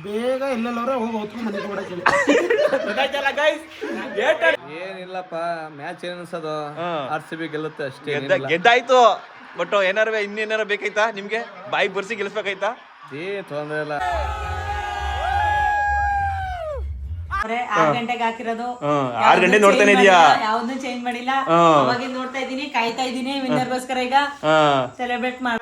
ಬೇಗ ಎಲ್ಲೆಲ್ಲವ್ರೆ ಹೋಗಿ ಹೊತ್ಕೊಂಡು ಮನೆಗೆ ಬಿಡಕ್ಕೆ ಏನಿಲ್ಲಪ್ಪ ಮ್ಯಾಚ್ ಏನ್ ಅನ್ಸೋದು RCB ಗೆಲ್ಲುತ್ತೆ ಅಷ್ಟೇ. ಗೆದ್ದಾಯ್ತು, ಬಟ್ ಏನಾರ ಇನ್ನೇನಾರ ಬೇಕಾಯ್ತಾ ನಿಮ್ಗೆ? ಬಾಯಿ ಬರ್ಸಿ ಗೆಲ್ಸ್ಬೇಕಾಯ್ತಾ? ತೊಂದ್ರೆ ಇಲ್ಲ. 6 ಗಂಟೆಗೆ ಹಾಕಿರೋದು 6 ಗಂಟೆ ನೋಡ್ತಾನೆ ಇದೀಯಾ? ಯಾವ್ದು ಚೇಂಜ್ ಮಾಡಿಲ್ಲ, ಅವಾಗಿಂದ ನೋಡ್ತಾ ಇದೀನಿ, ಕಾಯ್ತಾ ಇದೀನಿ ವಿನ್ನರ್ಗೋಸ್ಕರ. ಈಗ ಸೆಲೆಬ್ರೇಟ್ ಮಾಡ.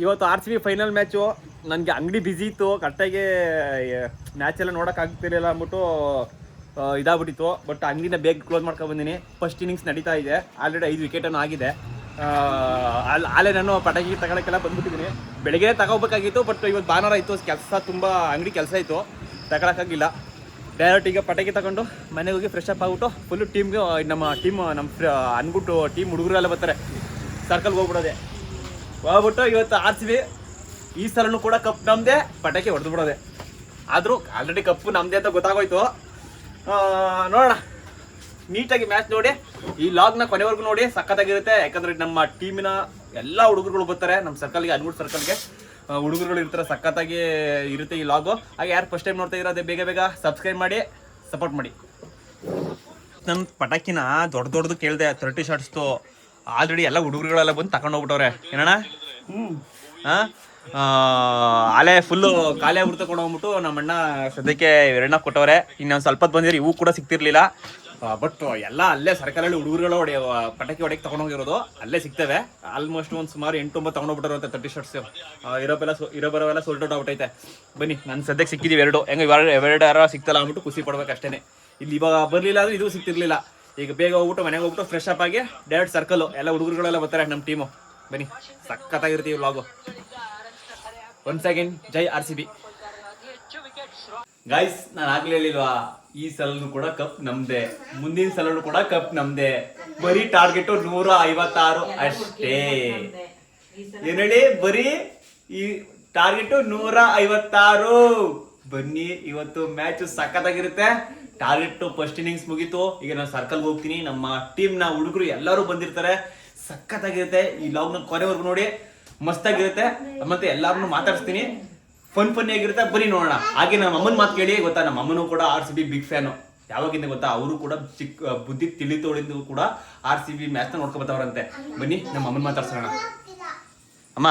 ಇವತ್ತು RCB ಫೈನಲ್ ಮ್ಯಾಚು. ನನಗೆ ಅಂಗಡಿ ಬಿಸಿ ಇತ್ತು, ಕರೆಕ್ಟಾಗಿ ಮ್ಯಾಚ್ ಎಲ್ಲ ನೋಡಕ್ ಆಗ್ತಿರ್ಲಿಲ್ಲ ಅಂದ್ಬಿಟ್ಟು ಇದಾಗ್ಬಿಟ್ಟಿತ್ತು. ಬಟ್ ಅಂಗಡಿನ ಬೇಗ ಕ್ಲೋಸ್ ಮಾಡ್ಕೊಂಡು ಬಂದಿನಿ. ಫಸ್ಟ್ ಇನ್ನಿಂಗ್ಸ್ ನಡೀತಾ ಇದೆ, ಆಲ್ರೆಡಿ 5 ವಿಕೆಟನ್ನು ಆಗಿದೆ. ಆಲೇ ನಾನು ಪಟಾಕಿ ತಗೊಳಕ್ಕೆಲ್ಲ ಬಂದ್ಬಿಟ್ಟಿದ್ದೀನಿ. ಬೆಳಗ್ಗೆ ತಗೋಬೇಕಾಗಿತ್ತು, ಬಟ್ ಇವತ್ತು ಭಾನುವಾರ ಇತ್ತು, ಕೆಲಸ ತುಂಬ ಅಂಗಡಿ ಕೆಲಸ ಇತ್ತು, ತಗೊಳಕ್ಕಾಗಿಲ್ಲ. ಡೈರೆಕ್ಟ್ ಈಗ ಪಟಾಕಿ ತಗೊಂಡು ಮನೆಗೆ ಹೋಗಿ ಫ್ರೆಶ್ ಅಪ್ ಆಗ್ಬಿಟ್ಟು ಫುಲ್ಲು ಟೀಮ್ಗೆ ನಮ್ಮ ಅಂದ್ಬಿಟ್ಟು ಟೀಮ್ ಹುಡುಗರೆಲ್ಲ ಬರ್ತಾರೆ, ಸರ್ಕಲ್ಗೆ ಹೋಗ್ಬಿಡೋದೆ. ಹೋಗ್ಬಿಟ್ಟು ಇವತ್ತು RCB ಈ ಸಲನೂ ಕೂಡ ಕಪ್ ನಮ್ಮದೇ, ಪಟಾಕಿ ಹೊಡೆದು ಬಿಡೋದೆ. ಆದರೂ ಆಲ್ರೆಡಿ ಕಪ್ಪು ನಮ್ಮದೇ ಅಂತ ಗೊತ್ತಾಗೋಯ್ತು. ನೋಡೋಣ, ನೀಟಾಗಿ ಮ್ಯಾಚ್ ನೋಡಿ, ಈ ಲಾಗ್ನ ಕೊನೆವರೆಗೂ ನೋಡಿ, ಸಖತ್ತಾಗಿರುತ್ತೆ. ಯಾಕಂದರೆ ನಮ್ಮ ಟೀಮಿನ ಎಲ್ಲ ಹುಡುಗರುಗಳು ಬರ್ತಾರೆ ನಮ್ಮ ಸರ್ಕಲ್ಗೆ, ಅನ್ಗುಡ್ ಸರ್ಕಲ್ಗೆ ಹುಡುಗರುಗಳು ಇರ್ತಾರೆ. ಸಖತ್ತಾಗಿ ಇರುತ್ತೆ ಈ ಲಾಗು. ಹಾಗೆ ಯಾರು ಫಸ್ಟ್ ಟೈಮ್ ನೋಡ್ತಾ ಇರೋದೇ ಬೇಗ ಬೇಗ ಸಬ್ಸ್ಕ್ರೈಬ್ ಮಾಡಿ, ಸಪೋರ್ಟ್ ಮಾಡಿ. ನನ್ನ ಪಟಾಕಿನ ದೊಡ್ಡದು ಕೇಳಿದೆ, 30 ಶಾರ್ಟ್ಸ್ದು. ಆಲ್ರೆಡಿ ಎಲ್ಲ ಹುಡುಗರುಗಳೆಲ್ಲ ಬಂದು ತಗೊಂಡು ಹೋಗ್ಬಿಟ್ಟವ್ರೆ. ಏನಣ್ಣ? ಅಲೆ ಫುಲ್ಲು ಖಾಲಿ ಆಗ್ಬಿಟ್ಟು ತಗೊಂಡು ಹೋಗ್ಬಿಟ್ಟು ನಮ್ಮ ಅಣ್ಣ ಸದ್ಯಕ್ಕೆ 2 ಕೊಟ್ಟವ್ರೆ. ಇನ್ನೊಂದು ಸ್ವಲ್ಪ ಬಂದಿದ್ರೆ ಇವು ಕೂಡ ಸಿಗ್ತಿರ್ಲಿಲ್ಲ. ಬಟ್ ಎಲ್ಲ ಅಲ್ಲೇ ಸರ್ಕಲಲ್ಲಿ ಹುಡುಗರುಗಳು ಪಟಾಕಿ ಹೊಡೆಯಕ್ಕೆ ತಗೊಂಡೋಗಿರೋದು ಅಲ್ಲೇ ಸಿಗ್ತವೆ. ಆಲ್ಮೋಸ್ಟ್ ಒಂದು ಸುಮಾರು 8-9 ತಗೊಂಡೋಗ್ಬಿಟ್ಟರು ಅಂತ 30 ಶಾರ್ಟ್ಸ್. ಇರೋಬರೋವೆಲ್ಲ ಸೋಲ್ಟ್ ಔಟ್ ಆಗ್ಬಿಟ್ಟೈತೆ. ಬನ್ನಿ, ನನ್ನ ಸದ್ಯಕ್ಕೆ ಸಿಕ್ಕಿದ್ದೀವಿ 2. ಹೆಂಗೆ ಎರಡು ಯಾರೋ ಸಿಗ್ತಲ್ಲ ಅಂದ್ಬಿಟ್ಟು ಖುಷಿ ಪಡ್ಬೇಕಷ್ಟೇ. ಇಲ್ಲಿ ಇವಾಗ ಬರಲಿಲ್ಲ ಅಂದರೆ ಇದು ಸಿಗ್ತಿರ್ಲಿಲ್ಲ. ಈಗ ಬೇಗ ಹೋಗ್ಬಿಟ್ಟು ಮನೆಗೆ ಹೋಗ್ಬಿಟ್ಟು ಫ್ರೆಶ್ ಅಪ್ ಆಗಿ ಡೈರೆಕ್ಟ್ ಸರ್ಕಲ್ಲು ಎಲ್ಲ ಹುಡುಗರುಗಳೆಲ್ಲ ಬರ್ತಾರೆ ನಮ್ಮ ಟೀಮು. ಬನ್ನಿ, ಸಖತ್ತಾಗಿರ್ತೀವಿ ವ್ಲಾಗು. ಒನ್ಸ್ ಅಗೇನ್ ಜೈ RCB. ಗೈಸ್, ನಾನು ಆಗ್ಲೇ ಹೇಳಿಲ್ವಾ, ಈ ಸಲನು ಕೂಡ ಕಪ್ ನಮ್ದೆ, ಮುಂದಿನ ಸಲನು ಕೂಡ ಕಪ್ ನಮ್ದೆ. ಬರೀ ಟಾರ್ಗೆಟ್ 156 ಅಷ್ಟೇ. ಏನ್ ಹೇಳಿ, ಬರೀ ಈ ಟಾರ್ಗೆಟ್ 156. ಬನ್ನಿ, ಇವತ್ತು ಮ್ಯಾಚ್ ಸಖತ್ತಾಗಿರುತ್ತೆ. ಟಾರ್ಗೆಟ್ ಫಸ್ಟ್ ಇನ್ನಿಂಗ್ಸ್ ಮುಗೀತು. ಈಗ ನಾನು ಸರ್ಕಲ್ಗೆ ಹೋಗ್ತೀನಿ, ನಮ್ಮ ಟೀಮ್ನ ಹುಡುಗರು ಎಲ್ಲರೂ ಬಂದಿರ್ತಾರೆ. ಸಖತ್ತಾಗಿರುತ್ತೆ. ಈ ಲಾಗ್ನ ಕೊನೆವರೆಗೂ ನೋಡಿ, ಮಸ್ತಾಗಿರುತ್ತೆ. ಮತ್ತೆ ಎಲ್ಲಾರನ್ನು ಮಾತಾಡಿಸ್ತೀನಿ, ಫನ್ ಆಗಿರುತ್ತೆ. ಬನ್ನಿ ನೋಡೋಣ. ಹಾಗೆ ನಮ್ಮ ಅಮ್ಮನ ಮಾತು ಕೇಳಿ, ಗೊತ್ತಾ, ನಮ್ಮ ಅಮ್ಮನೂ ಕೂಡ RCB ಬಿಗ್ ಫ್ಯಾನು. ಯಾವಾಗಿಂದ ಗೊತ್ತಾ, ಅವರು ಕೂಡ ಚಿಕ್ಕ ಬುದ್ಧಿ ತಿಳಿತೋಳಿಂದ ಕೂಡ RCB ಮ್ಯಾಚ್ನ ನೋಡ್ಕೊಬತ್ತವ್ರಂತೆ. ಬನ್ನಿ ನಮ್ಮ ಅಮ್ಮನ ಮಾತಾಡ್ಸೋಣ. ಅಮ್ಮ,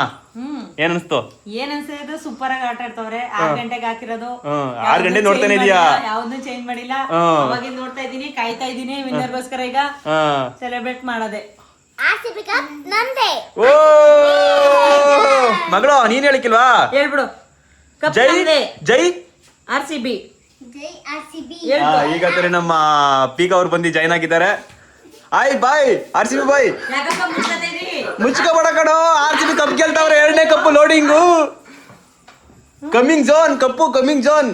ಏನ್ ಅನ್ಸ್ತು? ಏನ್ ಅನ್ಸಿದ್ದು, ಸೂಪರ್ ಆಗಿ ಆಟ ಆಡ್ತವ್ರೆ. 6 ಗಂಟೆಗೆ ಹಾಕಿರೋದು 6 ಗಂಟೆ ನೋಡ್ತಾನೆ ಇದೀಯಾ? ಯಾವ್ದು ಚೇಂಜ್ ಮಾಡಿಲ್ಲ, ಅವಾಗಿಂದ ನೋಡ್ತಾ ಇದೀನಿ, ಕಾಯ್ತಾ ಇದೀನಿ ವಿನ್ನರ್ಗೋಸ್ಕರ. ಈಗ ಸೆಲೆಬ್ರೇಟ್ ಮಾಡೋದೆ. ಓ ಮಗಳು, ನೀನ್ ಹೇಳಿಕಿಲ್ವಾ? ಹೇಳ್ಬಿಡು, ಜೈ ಜೈ RCB. ಈಗ ನಮ್ಮ ಪೀಕ್ ಅವ್ರು ಬಂದು ಜಾಯ್ನ್ ಆಗಿದ್ದಾರೆ. ಆಯ್ ಬಾಯ್ RCB ಬಾಯ್. ಮುಚ್ಕೋಬೇಡ ಕಣೋ, RCB ಕಪ್ ಗೆಲ್ತಾವ್ರೆ. 2ನೇ cup loading. Coming zone, cup coming zone.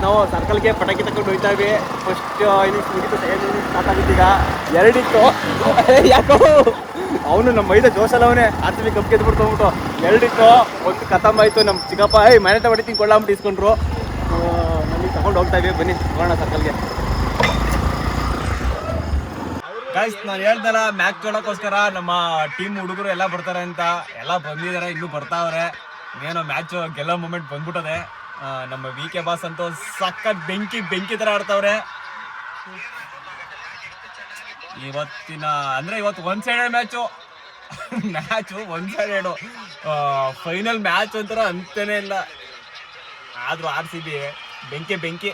ನಾವು ಸರ್ಕಲ್ಗೆ ಪಟಾಕಿ ತಗೊಂಡು ಹೋಯ್ತಾ ಇವಿ. ಫಸ್ಟ್ ಇನ್ನಿಂಗ್ಸ್ ಮುಗಿತು, ಸೆಕೆಂಡ್ ಇನ್ನಿಂಗ್ಸ್ ಸ್ಟಾರ್ಟ್ ಆಗಿತ್ತು. ಈಗ 2 ಇತ್ತು. ಯಾಕೋ ಅವನು ನಮ್ಮ ಮೈದ ಜೋಶಲ್ಲವನೇ RCB ಕಪ್ ಗೆದ್ಬಿಟ್ಟು ಹೋಗ್ಬಿಟ್ಟು 2 ಇತ್ತು. ಒಂದು ಖತಮ್ ಆಯ್ತು. ನಮ್ಮ ಚಿಕ್ಕಪ್ಪ ಮನೆ ಹೊಡಿತೀನಿ ಕೊಳ್ಳಾಂಬಿಟ್ಟು ಇಸ್ಕೊಂಡ್ರು. ನಮಗೆ ತಗೊಂಡು ಹೋಗ್ತಾ ಇವಿ. ಬನ್ನಿ ಹೋಗೋಣ ಸರ್ಕಲ್ಗೆ. ಗೈಸ್, ನಾನು ಹೇಳ್ದಲ್ಲ, ಮ್ಯಾಚ್ ನೋಡೋಕ್ಕೋಸ್ಕರ ನಮ್ಮ ಟೀಮ್ ಹುಡುಗರು ಎಲ್ಲ ಬರ್ತಾರೆ ಅಂತ. ಎಲ್ಲ ಬಂದಿದ್ದಾರೆ, ಇನ್ನೂ ಬರ್ತಾವ್ರೆ. ಏನೋ ಮ್ಯಾಚ್ ಗೆಲ್ಲೋ ಮೂಮೆಂಟ್ ಬಂದ್ಬಿಟ್ಟದೆ. ನಮ್ಮ VK ಬಾಸ್ ಅಂತೂ ಸಖತ್ ಬೆಂಕಿ ತರ ಆಡ್ತಾವ್ರೆ. ಇವತ್ತು one sided match one sided. Final match ಒಂಥರ ಅಂತೇನೆ ಇಲ್ಲ. ಆದ್ರೂ RCB ಬೆಂಕಿ.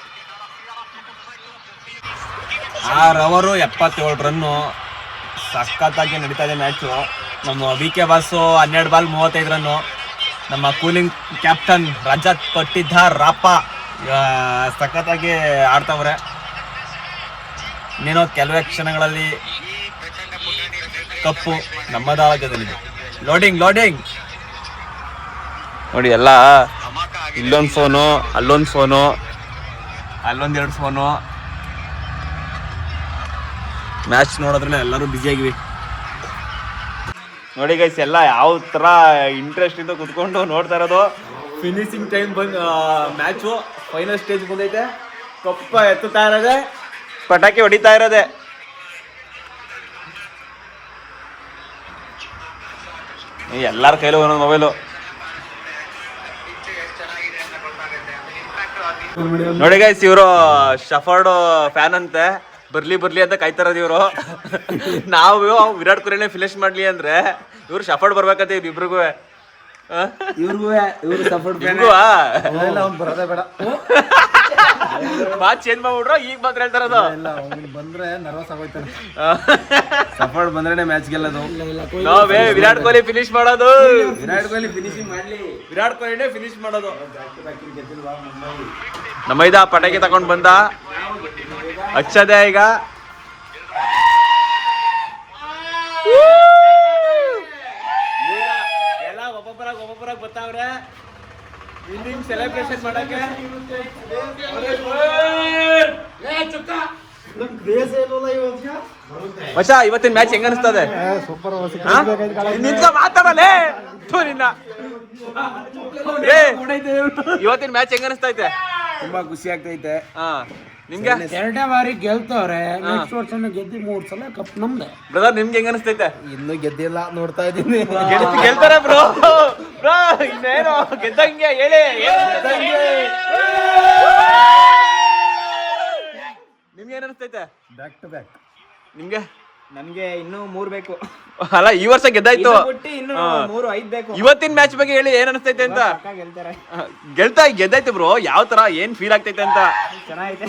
6 ಓವರ್ 77 ರನ್ನು. ಸಖತ್ತಾಗಿ ನಡೀತಾ ಇದೆ ಮ್ಯಾಚು. ನಮ್ಮ VK ಬಾಸು 12 ಬಾಲ್ 35 ರನ್ನು. ನಮ್ಮ ಕೂಲಿಂಗ್ ಕ್ಯಾಪ್ಟನ್ ರಜತ್ ಪಟ್ಟಿದ್ದಾರ್ ರಾಪ ಸಖತ್ತಾಗಿ ಆಡ್ತವ್ರೆ. ಇನ್ನೇನೋ ಕೆಲವೇ ಕ್ಷಣಗಳಲ್ಲಿ ಕಪ್ಪು ನಮ್ಮದಾಗಲಿದೆ. ಲೋಡಿಂಗ್ ನೋಡಿ, ಎಲ್ಲ ಇಲ್ಲೊಂದು ಫೋನು, ಅಲ್ಲೊಂದು ಫೋನು, ಅಲ್ಲೊಂದೆರಡು ಫೋನು. ಮ್ಯಾಚ್ ನೋಡೋದ್ರಲ್ಲ ಎಲ್ಲರೂ ಬ್ಯುಸಿಯಾಗಿವಿ. ನೋಡಿ ಗೈಸ್, ಎಲ್ಲ ಯಾವ ಥರ ಇಂಟ್ರೆಸ್ಟ್ ಇಂದ ಕುತ್ಕೊಂಡು ನೋಡ್ತಾ ಇರೋದು. Finishing time match final stage ಬಂದೈತೆ. ಕಪ್ಪ ಎತ್ತುತ್ತಾ ಇರೋದೆ, ಪಟಾಕಿ ಹೊಡಿತಾ ಇರೋದೆ. ಎಲ್ಲಾರ ಕೈಲೂ ಒಂದೊಂದು ಮೊಬೈಲು. ನೋಡಿ ಗೈಸ್, ಇವರು ಶಫರ್ಡ್ ಫ್ಯಾನ್ ಅಂತೆ, ಬರ್ಲಿ ಅಂತ ಕಾಯ್ತಾರದು ಇವರು. ನಾವು ವಿರಾಟ್ ಕೊಹ್ಲಿನೇ ಫಿನಿಶ್ ಮಾಡ್ಲಿ ಅಂದ್ರೆ ಇವ್ರು ಶಫರ್ಡ್ ಬರ್ಬೇಕಂತ ಇಬ್ರಿಗೂ. ಇವ್ರು ಸಪೋರ್ಟ್ ಬರೋದೇ ಬೇಡ. ಮಾತ್ ಚೇಂಜ್ ಮಾಡ್ಬಿಟ್ರು, ಈಗ ಮಾತ್ರ ಹೇಳ್ತಾರದು. ಬಂದ್ರೆ ನರ್ವಸ್ ಆಗೋಯ್ತಾನೆ. ಸಪೋರ್ಟ್ ಬಂದ್ರೆ ಮ್ಯಾಚ್ ಗೆಲ್ಲೋದು. ನಾವೇ ವಿರಾಟ್ ಕೊಹ್ಲಿ ಫಿನಿಶ್ ಮಾಡೋದು. ವಿರಾಟ್ ಕೊಹ್ಲಿ ಫಿನಿಶಿಂಗ್ ಮಾಡ್ಲಿ, ವಿರಾಟ್ ಕೊಹ್ಲಿನೇ ಫಿನಿಶ್ ಮಾಡೋದು. ನಮ್ಮ ಇದ ಪಟಾಕಿ ತಗೊಂಡ್ ಬಂದ ಹಚ್ಚದೆ ಈಗ. ಎಲ್ಲ ಒಬ್ಬೊಬ್ಬರಾಗ ಬರ್ತಾವ್ರೆ ವಿನ್ನಿಂಗ್ ಸೆಲೆಬ್ರೇಷನ್ ಮಾಡಕ್ಕೆ. ಮಚ್ಚ, ಇವತ್ತಿನ ಮ್ಯಾಚ್ ಹೆಂಗ ಅನಿಸ್ತದೆ? ಸೂಪರ್. ನಿಂತ ಮಾತಾಡಲೇ ನಿನ್ನ. ಇವತ್ತಿನ ಮ್ಯಾಚ್ ಹೆಂಗ ಅನಿಸ್ತೈತೆ? ತುಂಬಾ ಖುಷಿ ಆಗ್ತೈತೆ. ನಿಮ್ಗೆ? 2ನೇ ಬಾರಿ ಗೆಲ್ತವ್ರೆ. ನೆಕ್ಸ್ಟ್ ವರ್ಷ ಗೆದ್ದಿ 3 ಸಲ ಕಪ್ ನಮ್ದೆ. ಬ್ರದರ್, ನಿಮ್ಗೆ ಹೆಂಗ ಅನಿಸ್ತೈತೆ? ಇನ್ನೂ ಗೆದ್ದಿಲ್ಲ, ನೋಡ್ತಾ ಇದ್ದೀನಿ. ಗೆಲ್ತಾರೆ ಬ್ರೋ. ಇನ್ನೇನು ಗೆದ್ದಂಗೆ ಹೇಳಿ. ನಿಮ್ಗೆ ಏನ್ ಅನಿಸ್ತೈತೆ? Back to back. ನಿಮ್ಗೆ? ನನ್ಗೆ ಇನ್ನೂ 3 ಬೇಕು. ಅಲ್ಲ, ಈ ವರ್ಷ ಗೆದ್ದಾಯ್ತು. ಇನ್ನು 3-5 ಬೇಕು. ಇವತ್ತಿನ ಮ್ಯಾಚ್ ಬಗ್ಗೆ ಹೇಳಿ, ಏನ್ ಅನಿಸ್ತೈತೆ ಅಂತ. ಗೆದ್ದಾಯ್ತು ಬ್ರೋ. ಯಾವ ತರ ಏನ್ ಫೀಲ್ ಆಗ್ತೈತೆ ಅಂತ? ಚೆನ್ನಾಗೈತೆ.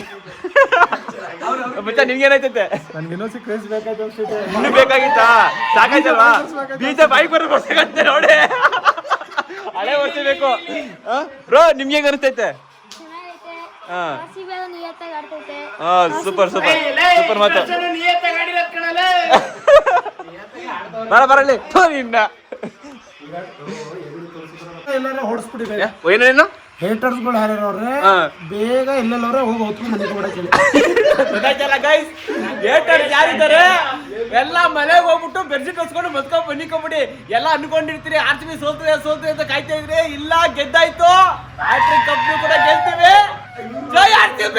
ಮತ್ತೆ ನಿಮ್ಗೆ ಏನಾಯ್ತೈತೆ? ನನ್ಗೆ ಇನ್ನೊಂದ್ಸಿ ಕ್ರೇಜ್ ಬೇಕಾಯ್ತು ಅನ್ಸುತ್ತೆ. ಇನ್ನು ಬೇಕಾಗಿತ್ತಾ? ಸಾಕಾಯ್ತಲ್ವಾ? ಬೀಜ ಬಾಯಿಗೆ ಬರ್ಬೇಕಂತೆ ನೋಡಿ. ಹಳೆ ವರ್ಷ ಬೇಕು. ಬ್ರೋ, ನಿಮ್ಗೆ ಹೆಂಗ ಅನಿಸ್ತೈತೆ? ಸೂಪರ್ ಮಾತು. ಬರಲಿ ನಿನ್ನ ಎಲ್ಲಾರ ಹೊಡ್ಸ್ಬಿಟ್ಟಿದ್ದಾರೆ. ಏನೇನು ಹೇಟರ್ಸ್ಗಳು ಯಾರ್ಯಾರವ್ರೆ ಬೇಗ ಎಲ್ಲೆಲ್ಲವ್ರೆ ಹೋಗಿ ಹೊತ್ಕೊಂಡು ಮನೆಗೆ ಬಿಡಕ್ಕೆ. ಯಾರಿದ್ದಾರೆ ಎಲ್ಲ ಮನೆಗೆ ಹೋಗ್ಬಿಟ್ಟು ಬೆಡ್ಶೀಟ್ ಹೊಸ್ಕೊಂಡು ಮತ್ಕೊಂಡ್ ಬನ್ನಿಕೊಂಬಿಡಿ. ಎಲ್ಲ ಅನ್ಕೊಂಡಿರ್ತೀರಿ RCB ಸೋಲ್ತದೆ ಅಂತ ಕಾಯ್ತಾ ಇದ್ರಿ. ಇಲ್ಲ, ಗೆದ್ದಾಯ್ತು. ಹ್ಯಾಟ್ರಿಕ್ ಕಪ್ ಕೂಡ ಗೆಲ್ತೀವಿ. ಜೈ RCB.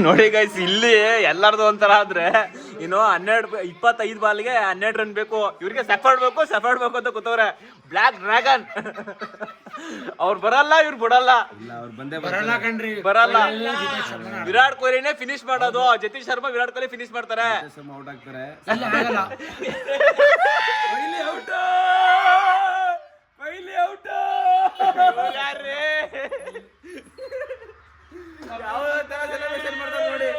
ನೋಡಿ ಗೈಸ್, ಇಲ್ಲಿ ಎಲ್ಲಾರ್ದು ಒಂಥರ ಆದ್ರೆ ಇನ್ನು 25 ಬಾಲ್ಗೆ 12 ರನ್ ಬೇಕು. ಇವ್ರಿಗೆ ಸಫರ್ಡ್ ಬೇಕು ಅಂತ ಕೂತವ್ರೆ. ಬ್ಲಾಕ್ ಡ್ರ್ಯಾಗನ್ ಅವ್ರು ಬರಲ್ಲ, ಇವ್ರು ಬಿಡಲ್ಲ. ಬರಲ್ಲ. ವಿರಾಟ್ ಕೊಹ್ಲಿನೇ ಫಿನಿಶ್ ಮಾಡೋದು. ಜತೀಶ್ ಶರ್ಮಾ ವಿರಾಟ್ ಕೊಹ್ಲಿ ಫಿನಿಶ್ ಮಾಡ್ತಾರೆ. ಔಟ್ ಆಗ್ತಾರೆ. ಕೊಹ್ಲಿ ಔಟ್. ಯಾರೇ ಯಾವ ತರ ಸೆಲೆಬ್ರೇಷನ್ ಮಾಡ್ತಾರೆ ನೋಡಿ.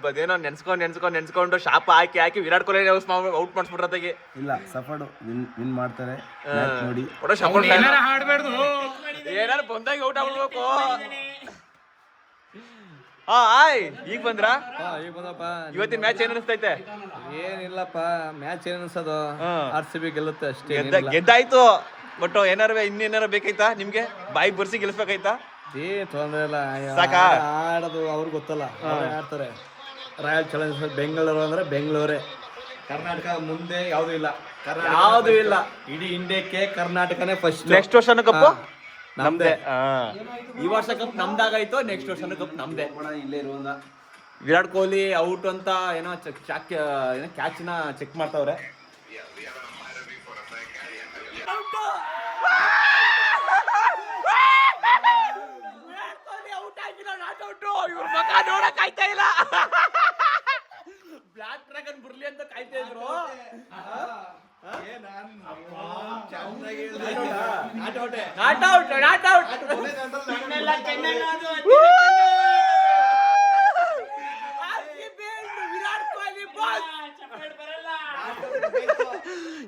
ಅದೇನೋ ನೆನ್ಸ್ಕೊಂಡು ಶಾಪ ಹಾಕಿ ವಿರಾಟ್ ಕೊಹ್ಲಿ ಔಟ್ ಮಾಡಿಸ್ಬಿಟ್ರತೆಗೆ. ಇಲ್ಲ, ಸಫರ್ಡ್ ವಿನ್ ಮಾಡ್ತಾರೆ ನೋಡಿ. ಏನಾರು ಬಂದಾಗ ಔಟ್ ಆಗ್ಬಿಡ್ಬೇಕು. ಈಗ ಬಂದ್ರ? ಈಗ ಬಂದಪ್ಪ. ಇವತ್ತಿನ ಮ್ಯಾಚ್ ಏನ್ ಅನಿಸ್ತೈತೆ? ಏನಿಲ್ಲಪ್ಪ, ಮ್ಯಾಚ್ ಏನ್ ಅನ್ಸೋದು, RCB ಗೆಲ್ಲುತ್ತೆ ಅಷ್ಟೇ. ಗೆದ್ದಾಯ್ತು. ಬಟ್ ಇನ್ನೇನಾರ ಬೇಕಾಯ್ತಾ ನಿಮ್ಗೆ? ಬಾಯಿಗೆ ಬರ್ಸಿ ಗೆಲ್ಸ್ಬೇಕಾಯ್ತಾ? ತೊಂದ್ರೆ ಇಲ್ಲ. ಸಾಕಾ? ಆಡೋದು ಅವ್ರಿಗೆ ಗೊತ್ತಲ್ಲ, ಆಡ್ತಾರೆ. ರಾಯಲ್ ಚಾಲೆಂಜರ್ಸ್ ಬೆಂಗಳೂರು ಅಂದ್ರೆ ಬೆಂಗಳೂರೇ. ಕರ್ನಾಟಕ ಮುಂದೆ ಯಾವ್ದು ಇಲ್ಲ. ಇಡೀ ಇಂಡಿಯಾಕ್ಕೆ ಕರ್ನಾಟಕನೇ ಫಸ್ಟ್. ನೆಕ್ಸ್ಟ್ ವರ್ಷನೂ ಕಪ್ಪು ನಮ್ದೇ. ಈ ವರ್ಷ ಕಪ್ ನಮ್ದಾಗಾಯ್ತು, ನೆಕ್ಸ್ಟ್ ವರ್ಷನೂ ಕಪ್ ನಮ್ದೇ. ಇಲ್ಲೇ ಇರುವಂತ ವಿರಾಟ್ ಕೊಹ್ಲಿ ಔಟ್ ಅಂತ ಏನೋ ಕ್ಯಾಚ್ ನ ಚೆಕ್ ಮಾಡ್ತಾವ್ರೆ. ಇವ್ರ ಮಗ ನೋಡಕ್ ಆಯ್ತಾ ಇಲ್ಲ. ಬ್ಲಾಕ್ ಡ್ರ್ಯಾಗನ್ ಬರ್ಲಿ ಅಂತ ಕಾಯ್ತಾ ಇದ್ರು.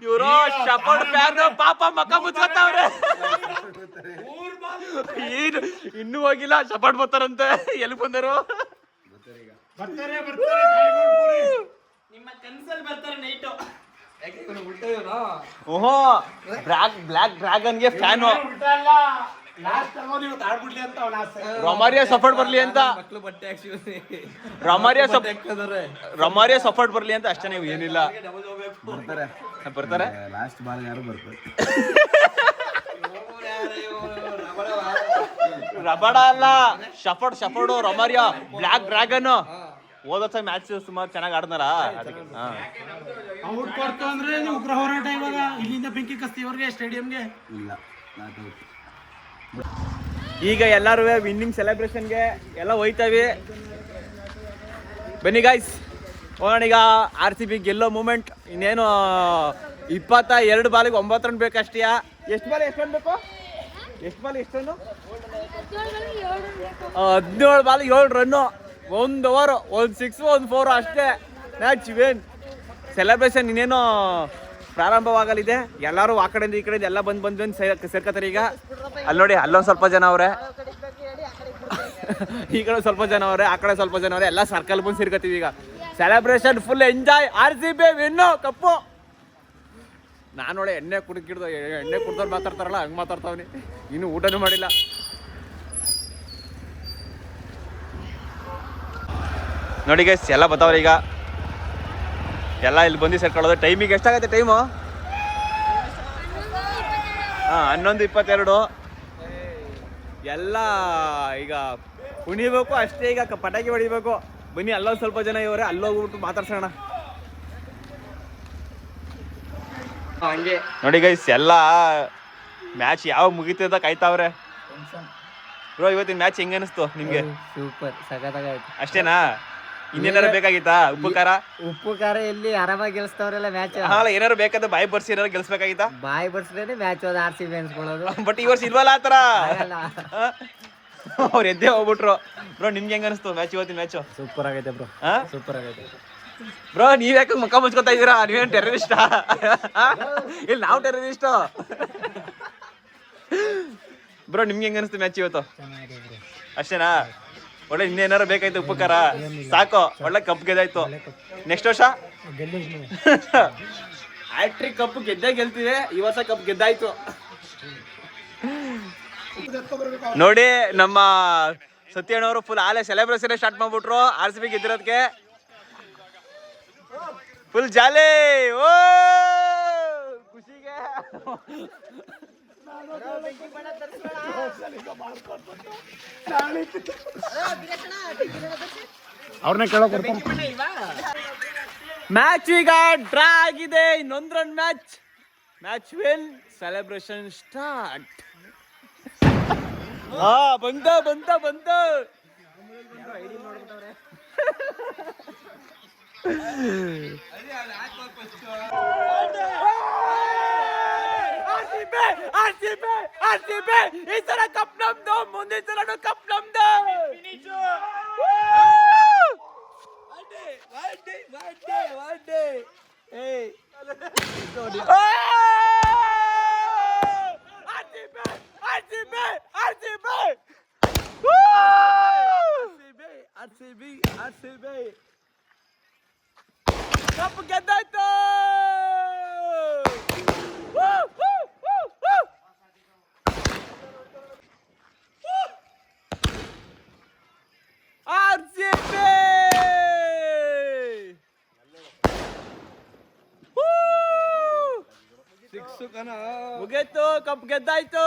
ಇವರು ಶಫರ್ಡ್ ಫ್ಯಾನ್ ಪಾಪ ಮಕ್ಕ ಮುಚ್ಕೊತಾವ್ರೆ. ಇನ್ನೂ ಹೋಗಿಲ್ಲ, ಶಫರ್ಡ್ ಬರ್ತಾರಂತೆ. ಎಲ್ಲಿ ಬಂದರು? ನಿಮ್ಮ ಕನ್ಸಲ್ಲಿ ಬರ್ತಾರೆ ನೈಟು. ಓಹೋ, ಬ್ಲಾಕ್ ಡ್ರ್ಯಾಗನ್ ಗೆ ಫ್ಯಾನು. ಲಾಸ್ಟ್ ನೀವು ಆಡ್ಬಿಡ್ಲಿ ಅಂತ ಅವನ ಆಸೆ. ರೊಮಾರಿಯೋ ಸಪೋರ್ಟ್ ಬರ್ಲಿ ಅಂತ, ಮಕ್ಳು ಬಟ್ಟೆ ಹಾಕ್ಸಿವ್ರಿ. ರೊಮಾರಿಯೋ ಸಪೋರ್ಟ್ ಬರ್ಲಿ ಅಂತ ಅಷ್ಟೇ, ನೀವು ಏನಿಲ್ಲ. ಬರ್ತಾರೆ ಲಾಸ್ಟ್ ಬಾಲ್ ಯಾರು ಬರ್ತಾರೆ. ರಬಡ ಅಲ್ಲ, ಶಫರ್ಡ್ ರೊಮಾರಿಯೋ ಬ್ಲಾಕ್ ಡ್ರ್ಯಾಗನ್ ಹೋದ ಮ್ಯಾಚ್ ಸುಮಾರು ಚೆನ್ನಾಗಿ ಆಡ್ದಾರ. ಔಟ್ ಕೊಡ್ತು ಅಂದ್ರೆ ನೀವು ಉಗ್ರ ಹೋರಾಟ ಇವಾಗ ಇಲ್ಲಿಂದ ಬೆಂಕಿ ಕಸ್ತಿವ್ರಿಗೆ ಸ್ಟೇಡಿಯಂಗೆ. ಇಲ್ಲ ಈಗ ಎಲ್ಲರೂ ವಿನ್ನಿಂಗ್ ಸೆಲೆಬ್ರೇಷನ್ಗೆ ಎಲ್ಲ ಹೋಯ್ತಾವಿ. ಬನ್ನಿ ಗಾಯ್ಸ್ ಹೋಗೋಣ. ಈಗ RCB ಗೆಲ್ಲೋ ಮೂಮೆಂಟ್. ಇನ್ನೇನು 22 ಬಾಲಿಗೆ 9 ರನ್ ಬೇಕಷ್ಟೇ. ಎಷ್ಟು ಬಾಲ್ ಎಷ್ಟು ರನ್ ಬೇಕು? ಎಷ್ಟು ಬಾಲ್ ಎಷ್ಟು ರನ್ನು? 17 ಬಾಲಿಗೆ 7 ರನ್ನು, 1 ಓವರ್, 1 6 1 4 ಅಷ್ಟೇ. Match vane. ಸೆಲೆಬ್ರೇಷನ್ ಇನ್ನೇನು ಪ್ರಾರಂಭವಾಗಲಿದೆ. ಎಲ್ಲರೂ ಆ ಕಡೆಯಿಂದ ಈ ಕಡೆಯಿಂದ ಎಲ್ಲ ಬಂದು ಸೇರ್ಕತ್ತಾರೆ. ಈಗ ಅಲ್ಲಿ ನೋಡಿ, ಅಲ್ಲೊಂದು ಸ್ವಲ್ಪ ಜನ ಅವರೇ, ಈ ಕಡೆ ಸ್ವಲ್ಪ ಜನ ಅವರೇ, ಆ ಕಡೆ ಸ್ವಲ್ಪ ಜನ ಅವರೇ, ಎಲ್ಲ ಸರ್ಕಲ್ ಬಂದು ಸೇರ್ಕತ್ತೀವಿ. ಈಗ celebration full enjoy. RCB win cup. ನಾನು ನೋಡಿ ಎಣ್ಣೆ ಕುಡ್ದವ್ರು ಮಾತಾಡ್ತಾರಲ್ಲ ಹಂಗೆ ಮಾತಾಡ್ತಾವನಿ. ಇನ್ನು ಊಟನೂ ಮಾಡಿಲ್ಲ. ನೋಡಿ ಗೈಸ್ ಎಲ್ಲ ಬರ್ತಾವ್ರೆ. ಈಗ ಎಲ್ಲ ಇಲ್ಲಿ ಬಂದು ಸೇರ್ಕೊಳ್ಳೋದು. ಟೈಮಿಗೆ ಎಷ್ಟಾಗತ್ತೆ? ಟೈಮು 11:22. ಎಲ್ಲ ಈಗ ಕುಣಿಬೇಕು ಅಷ್ಟೇ. ಈಗ ಪಟಾಕಿ ಹೊಡಿಬೇಕು. ಬನ್ನಿ, ಅಲ್ಲೊಂದು ಸ್ವಲ್ಪ ಜನ ಇವರೇ, ಅಲ್ಲೋಗ್ಬಿಟ್ಟು ಮಾತಾಡ್ಸೋಣ. ಹಂಗೆ ನೋಡಿ ಗೈಸ್ ಎಲ್ಲ ಮ್ಯಾಚ್ ಯಾವ ಮುಗಿತದ ಕಾಯ್ತಾವ್ರೆ. ಬ್ರೋ ಇವತ್ತಿನ ಮ್ಯಾಚ್ ಹೆಂಗ ಅನಿಸ್ತು ನಿಮ್ಗೆ? ಸೂಪರ್, ಸಖತ್ತಾಗಾಯ್ತು. ಅಷ್ಟೇನಾ? ಇನ್ನೇನಾರು ಬೇಕಾಗಿತ್ತಾ? ಉಪ್ಪು ಖಾರ ಎಲ್ಲಿ ಆರಾಮಾಗಿ ಗೆಲ್ಸ್ತವ್ರೆಲ್ಲ ಮ್ಯಾಚ್. ಹಾಂ, ಏನಾರು ಬೇಕಾದ್ರೆ ಬಾಯಿ ಬರ್ಸಿ ಏನಾರು ಗೆಲ್ಸ್ಬೇಕಾಗಿತ್ತಾ? ಬಾಯಿ ಬರ್ಸ್ರೇನೆ ಮ್ಯಾಚ್ ಹೋದ RCB ಅನ್ಸ್ಕೊಳ್ಳೋದು. ಬಟ್ ಈ ವರ್ಷ ಇಲ್ವಲ್ಲ ಆ ಥರ. ಅವ್ರು ಎದ್ದೇ ಹೋಗ್ಬಿಟ್ರು. ಬ್ರೋ ನಿಮ್ಗೆ ಹೆಂಗ ಅನಿಸ್ತು ಮ್ಯಾಚ್, ಇವತ್ತಿನ ಮ್ಯಾಚು? ಸೂಪರ್ ಆಗೈತೆ ಬ್ರೋ, ಸೂಪರ್ ಆಗೈತೆ. ಬ್ರೋ ನೀವ್ ಯಾಕೆ ಮುಖ ಮುಚ್ಕೋತಾ ಇದೀರಾ? ನೀವೇನು ಟೆರರಿಸ್ಟಾ? ಇಲ್ಲಿ ನಾವು ಟೆರರಿಸ್ಟು. ಬ್ರೋ ನಿಮ್ಗೆ ಹೆಂಗ ಅನಿಸ್ತು ಮ್ಯಾಚ್ ಇವತ್ತು? ಅಷ್ಟೇನಾ? ಒಳ್ಳೆ ಇನ್ನೇನಾರು ಬೇಕಾಯ್ತು ಉಪ್ಪು ಖಾರ? ಸಾಕು, ಒಳ್ಳೆ ಕಪ್ ಗೆದ್ದಾಯ್ತು. ನೆಕ್ಸ್ಟ್ ವರ್ಷ ಹ್ಯಾಟ್ರಿಕ್ ಕಪ್ ಗೆಲ್ತೀವಿ. ಈ ವರ್ಷ ಕಪ್ ಗೆದ್ದಾಯ್ತು. ನೋಡಿ ನಮ್ಮ ಸತ್ಯಣ್ಣವರು ಫುಲ್ ಆಲೆ ಸೆಲೆಬ್ರೇಷನ್ ಸ್ಟಾರ್ಟ್ ಮಾಡ್ಬಿಟ್ರು. RCB ಗೆದ್ದಿರೋದಕ್ಕೆ ಫುಲ್ ಜಾಲಿ. ಓ ಖುಷಿಗೆ ಅವ್ರನ್ನ ಕೇಳೋ ಮ್ಯಾಚ್ ಈಗ ಡ್ರಾ ಆಗಿದೆ. ಇನ್ನೊಂದು run match win. Celebration start. ಬಂತ RCB ಈ ಸಲ ಕಪ್ ನಮ್ದು, ಮುಂದಿನ ಸಲ ಕಪ್ ನಮ್ದು. RCB ಕಪ್ ಗೆದ್ದಾಯ್ತು. ಮುಗೀತು, ಕಪ್ ಗೆದ್ದಾಯ್ತು.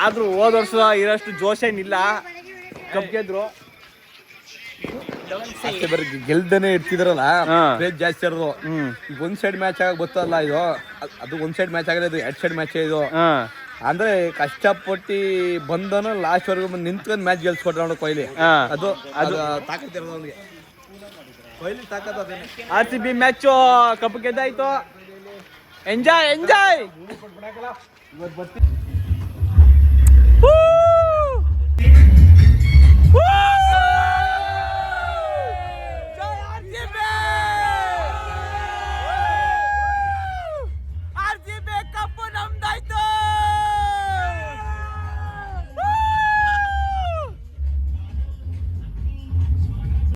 ಆದ್ರೂ ಹೋದ ವರ್ಷ ಇರೋಷ್ಟು ಜೋಶ್ ಏನಿಲ್ಲ. ಕಪ್ ಗೆದ್ರು, ಗೆಲ್ದನೆ ಇರ್ತಿದ್ರಲ್ಲ, ಕ್ರೇಜ್ ಜಾಸ್ತಿ ಇರೋದು. ಈಗ ಒಂದ್ ಸೈಡ್ ಮ್ಯಾಚ್ ಆಗ ಗೊತ್ತಲ್ಲ ಇದು, ಅದು ಒಂದ್ ಸೈಡ್ ಮ್ಯಾಚ್ ಆಗಿರೋದು, 2 ಸೈಡ್ ಮ್ಯಾಚ್ ಇದು. ಅಂದ್ರೆ ಕಷ್ಟಪಟ್ಟು ಬಂದನು ಲಾಸ್ಟ್ ವರ್ಗು ಬಂದು ನಿಂತ್ಕೊಂಡ್ ಮ್ಯಾಚ್ ಗೆಲ್ಸ್ಕೊಟ್ರ ನೋಡಿ ಕೊಹ್ಲಿ. ಅದು ತಾಕತ್ತಿರೋದು ಅವ್ನಿಗೆ. ಕೊಹ್ಲಿ ತಾಕತ್ತು ಅದೇನೆ. RCB ಮ್ಯಾಚ್ ಕಪ್ ಗೆದ್ದಾಯ್ತು. ಎಂಜಾಯ್.